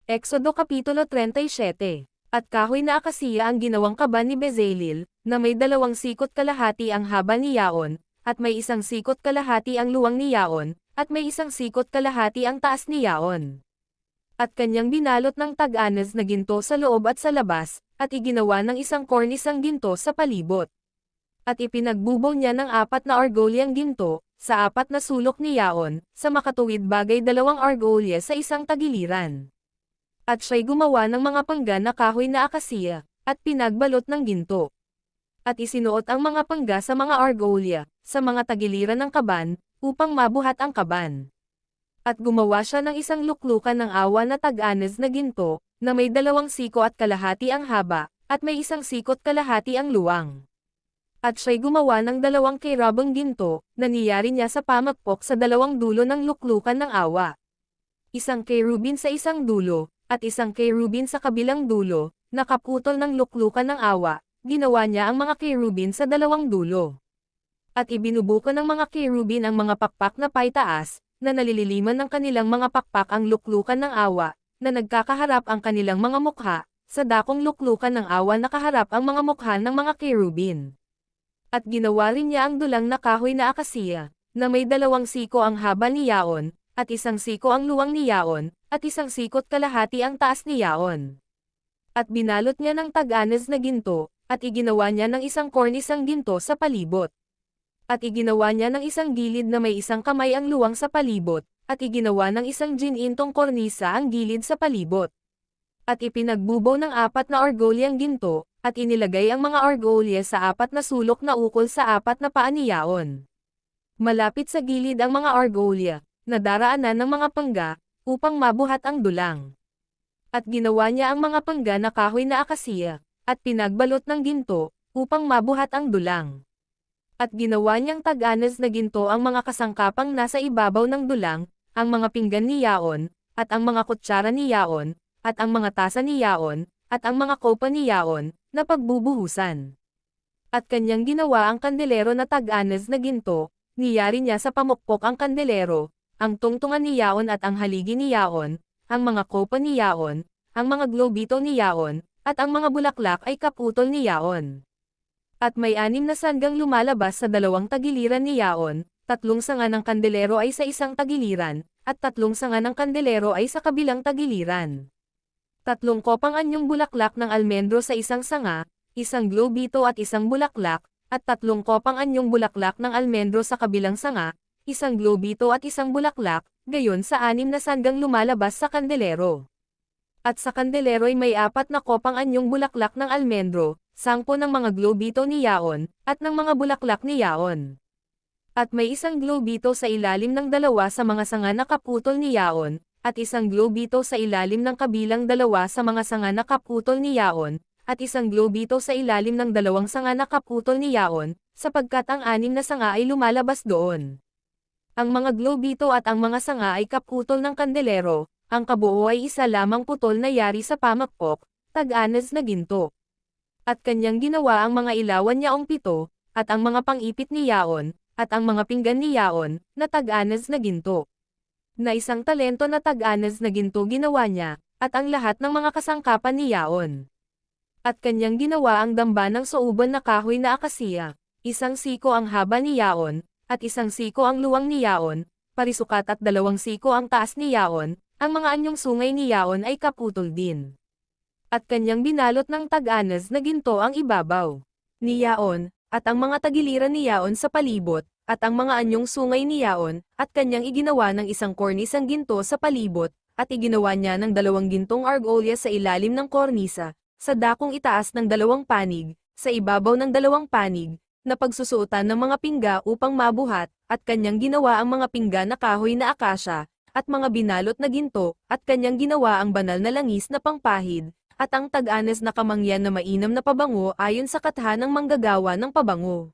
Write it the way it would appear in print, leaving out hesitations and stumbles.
Exodo Kapitulo 37. At kahoy na akasiya ang ginawang kaban ni Bezalel, na may 2 sikot kalahati ang haba ni Yaon, at may 1 sikot kalahati ang luwang ni Yaon, at may 1 sikot kalahati ang taas ni Yaon. At kanyang binalot ng tag-anas na ginto sa loob at sa labas, at iginawa ng 1 kornisang ginto sa palibot. At ipinagbubaw niya ng 4 na argolyang ginto, sa 4 na sulok ni Yaon, sa makatuwid bagay 2 argolya sa isang tagiliran. At siya'y gumawa ng mga pangga na kahoy na akasiya, at pinagbalot ng ginto. At isinuot ang mga pangga sa mga argolya, sa mga tagiliran ng kaban, upang mabuhat ang kaban. At gumawa siya ng 1 luklukan ng awa na tag-anas na ginto, na may 2 siko at kalahati ang haba, at may 1 sikot kalahati ang luwang. At siya'y gumawa ng 2 kerubang ginto, na niyari niya sa pamagpok sa 2 dulo ng luklukan ng awa. 1 kerubin sa isang dulo, at 1 kerubin sa kabilang dulo, nakaputol ng luklukan ng awa, ginawa niya ang mga kerubin sa 2 dulo. At ibinubuko ng mga kerubin ang mga pakpak na paitaas, na nalililiman ng kanilang mga pakpak ang luklukan ng awa, na nagkakaharap ang kanilang mga mukha, sa dakong luklukan ng awa nakaharap ang mga mukha ng mga kerubin. At ginawa rin niya ang dulang na kahoy na akasiya, na may 2 siko ang haba ni Yaon, at 1 siko ang luwang ni Yaon, at 1 sikot kalahati ang taas ni Yaon. At binalot niya ng tag-anas na ginto, at iginawa niya ng 1 kornisang ginto sa palibot. At iginawa niya ng 1 gilid na may 1 kamay ang luwang sa palibot, at iginawa ng 1 ginintong kornisa ang gilid sa palibot. At ipinagbubaw ng 4 na argolyang ginto, at inilagay ang mga argolya sa 4 na sulok na ukol sa 4 na paa ni Yaon. Malapit sa gilid ang mga argolya, na daraanan ng mga pangga, upang mabuhat ang dulang. At ginawa niya ang mga pangga na kahoy na akasiya, at pinagbalot ng ginto, upang mabuhat ang dulang. At ginawa niyang tag-anas na ginto ang mga kasangkapang nasa ibabaw ng dulang, ang mga pinggan ni Yaon, at ang mga kutsara ni Yaon, at ang mga tasa ni Yaon, at ang mga kopa ni Yaon, na pagbubuhusan. At kanyang ginawa ang kandelero na tag-anas na ginto, niyari niya sa pamukpok ang kandelero, ang tungtungan ni Yaon at ang haligi ni Yaon, ang mga kopa ni Yaon, ang mga globito ni Yaon, at ang mga bulaklak ay kaputol ni Yaon. At may 6 na sanggang lumalabas sa 2 tagiliran ni Yaon, 3 sanga ng kandelero ay sa isang tagiliran, at 3 sanga ng kandelero ay sa kabilang tagiliran. 3 kopang anyong bulaklak ng almendro sa isang sanga, 1 globito at 1 bulaklak, at 3 kopang anyong bulaklak ng almendro sa kabilang sanga, 1 globito at 1 bulaklak, gayon sa 6 na sanggang lumalabas sa kandelero. At sa kandelero'y may 4 na kopang anyong bulaklak ng almendro, 10 ng mga globito ni Yaon, at ng mga bulaklak ni Yaon. At may 1 globito sa ilalim ng 2 sa mga sanga na kaputol ni Yaon, at 1 globito sa ilalim ng kabilang 2 sa mga sanga na kaputol ni Yaon, at 1 globito sa ilalim ng 2 sanga na kaputol ni Yaon, sapagkat ang 6 na sanga ay lumalabas doon. Ang mga globito at ang mga sanga ay kaputol ng kandelero, ang kabuo ay isa lamang putol na yari sa pamagpok, tag-anas na ginto. At kanyang ginawa ang mga ilawan niyaong 7, at ang mga pang-ipit ni Yaon, at ang mga pinggan ni Yaon, na tag-anas na ginto. Na 1 talento na tag-anas na ginto ginawa niya, at ang lahat ng mga kasangkapan ni Yaon. At kanyang ginawa ang damba ng sauban na kahoy na akasiya, 1 siko ang haba ni Yaon, at 1 siko ang luwang ni Yaon, parisukat at 2 siko ang taas ni Yaon, ang mga anyong sungay ni Yaon ay kaputol din. At kanyang binalot ng tag-anas na ginto ang ibabaw ni Yaon, at ang mga tagiliran ni Yaon sa palibot, at ang mga anyong sungay ni Yaon, at kanyang iginawa ng 1 kornisang ginto sa palibot, at iginawa niya ng 2 gintong argolya sa ilalim ng kornisa, sa dakong itaas ng 2 panig, sa ibabaw ng 2 panig, na pagsusuotan ng mga pingga upang mabuhat, at kanyang ginawa ang mga pingga na kahoy na akasya, at mga binalot na ginto, at kanyang ginawa ang banal na langis na pangpahid, at ang tag-anas na kamangyan na mainam na pabango ayon sa katha ng manggagawa ng pabango.